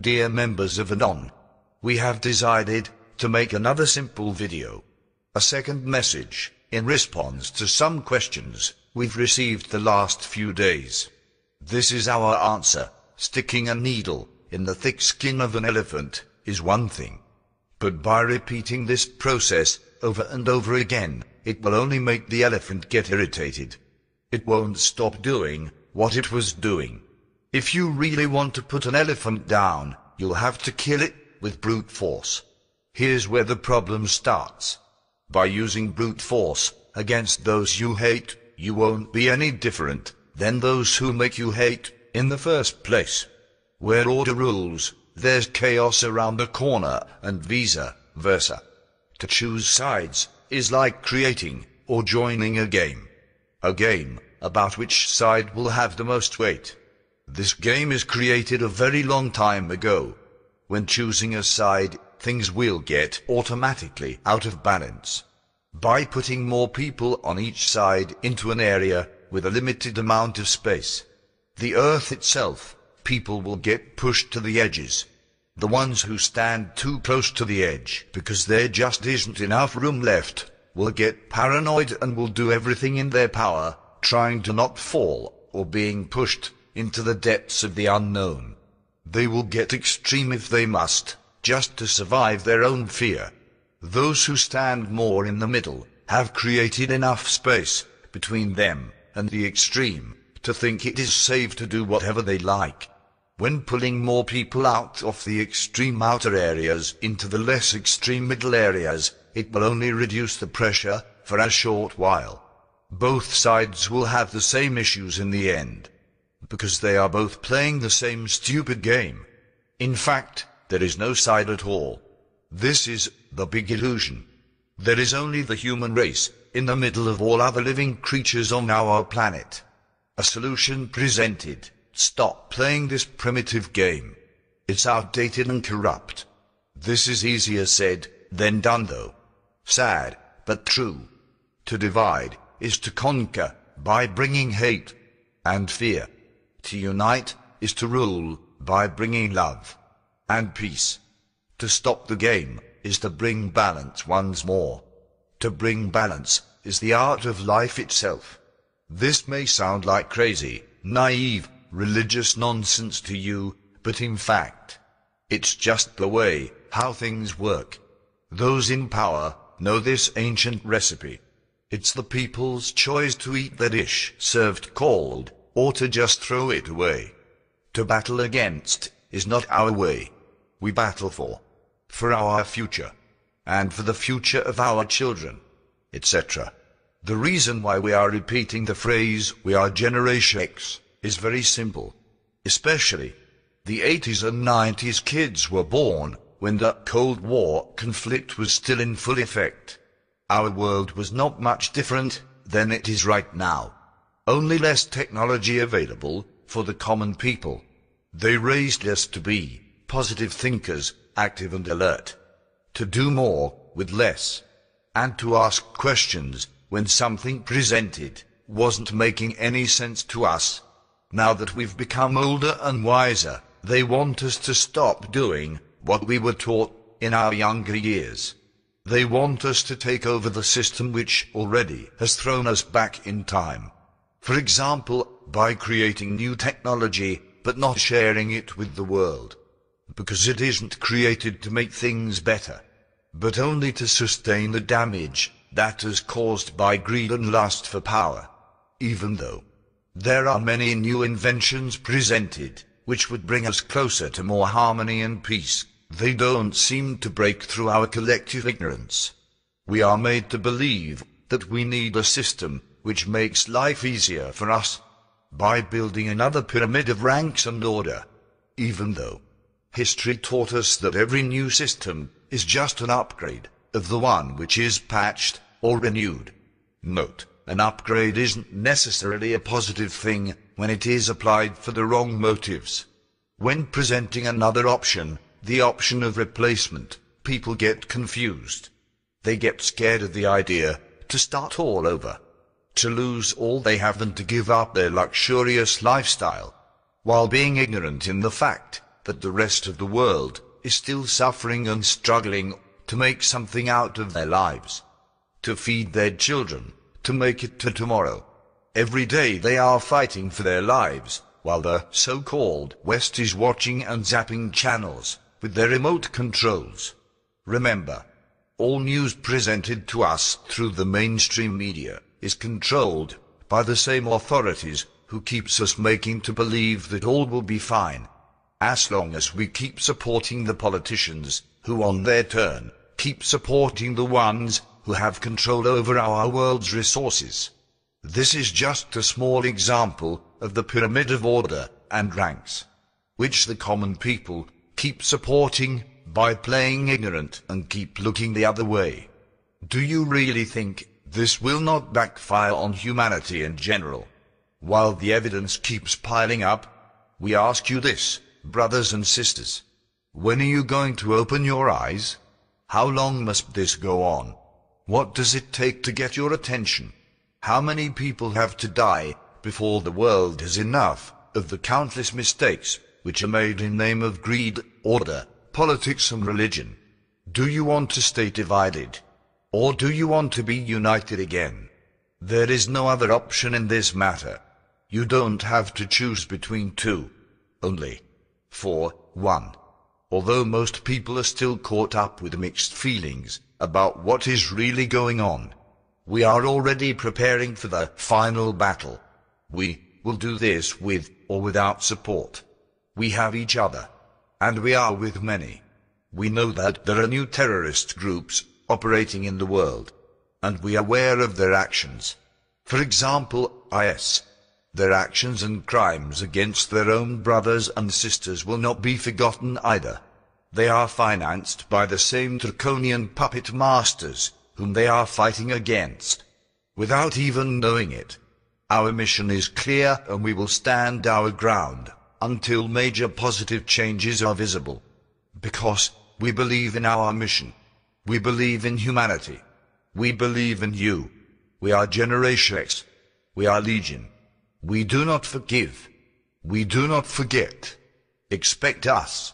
Dear members of VII, we have decided to make another simple video. A second message, in response to some questions we've received the last few days. This is our answer. Sticking a needle in the thick skin of an elephant is one thing. But by repeating this process over and over again, it will only make the elephant get irritated. It won't stop doing what it was doing. If you really want to put an elephant down, you'll have to kill it with brute force. Here's where the problem starts. By using brute force against those you hate, you won't be any different than those who make you hate in the first place. Where order rules, there's chaos around the corner, and vice versa. To choose sides is like creating or joining a game. A game about which side will have the most weight. This game is created a very long time ago. When choosing a side, things will get automatically out of balance. By putting more people on each side into an area with a limited amount of space, the earth itself, people will get pushed to the edges. The ones who stand too close to the edge because there just isn't enough room left will get paranoid and will do everything in their power trying to not fall or being pushed into the depths of the unknown. They will get extreme if they must, just to survive their own fear. Those who stand more in the middle have created enough space between them and the extreme to think it is safe to do whatever they like. When pulling more people out of the extreme outer areas into the less extreme middle areas, it will only reduce the pressure for a short while. Both sides will have the same issues in the end, because they are both playing the same stupid game. In fact, there is no side at all. This is the big illusion. There is only the human race in the middle of all other living creatures on our planet. A solution presented. Stop playing this primitive game. It's outdated and corrupt. This is easier said than done though. Sad, but true. To divide is to conquer by bringing hate and fear. To unite is to rule by bringing love and peace. To stop the game is to bring balance once more. To bring balance is the art of life itself. This may sound like crazy, naive, religious nonsense to you, but in fact, it's just the way how things work. Those in power know this ancient recipe. It's the people's choice to eat the dish served cold, or to just throw it away. To battle against is not our way. We battle for our future, and for the future of our children, etc. The reason why we are repeating the phrase, we are Generation X, is very simple. Especially, the 80s and 90s kids were born when the Cold War conflict was still in full effect. Our world was not much different than it is right now. Only less technology available for the common people. They raised us to be positive thinkers, active and alert. To do more with less. And to ask questions when something presented wasn't making any sense to us. Now that we've become older and wiser, they want us to stop doing what we were taught in our younger years. They want us to take over the system which already has thrown us back in time. For example, by creating new technology, but not sharing it with the world. Because it isn't created to make things better, but only to sustain the damage that is caused by greed and lust for power. Even though there are many new inventions presented, which would bring us closer to more harmony and peace, they don't seem to break through our collective ignorance. We are made to believe that we need a system which makes life easier for us, by building another pyramid of ranks and order, even though history taught us that every new system is just an upgrade of the one which is patched or renewed. Note, an upgrade isn't necessarily a positive thing when it is applied for the wrong motives. When presenting another option, the option of replacement, people get confused. They get scared of the idea to start all over, to lose all they have and to give up their luxurious lifestyle, while being ignorant in the fact that the rest of the world is still suffering and struggling to make something out of their lives, to feed their children, to make it to tomorrow. Every day they are fighting for their lives, while the so-called West is watching and zapping channels with their remote controls. Remember, all news presented to us through the mainstream media is controlled by the same authorities who keeps us making to believe that all will be fine, as long as we keep supporting the politicians who on their turn keep supporting the ones who have control over our world's resources. This is just a small example of the pyramid of order and ranks, which the common people keep supporting by playing ignorant and keep looking the other way. Do you really think this will not backfire on humanity in general? While the evidence keeps piling up, we ask you this, brothers and sisters. When are you going to open your eyes? How long must this go on? What does it take to get your attention? How many people have to die before the world has enough of the countless mistakes which are made in name of greed, order, politics and religion? Do you want to stay divided? Or do you want to be united again? There is no other option in this matter. You don't have to choose between two. Only for one. Although most people are still caught up with mixed feelings about what is really going on, we are already preparing for the final battle. We will do this with or without support. We have each other, and we are with many. We know that there are new terrorist groups operating in the world, and we are aware of their actions. For example, IS. Their actions and crimes against their own brothers and sisters will not be forgotten either. They are financed by the same draconian puppet masters whom they are fighting against, without even knowing it. Our mission is clear, and we will stand our ground until major positive changes are visible. Because we believe in our mission. We believe in humanity. We believe in you. We are Generation X. We are Legion. We do not forgive. We do not forget. Expect us.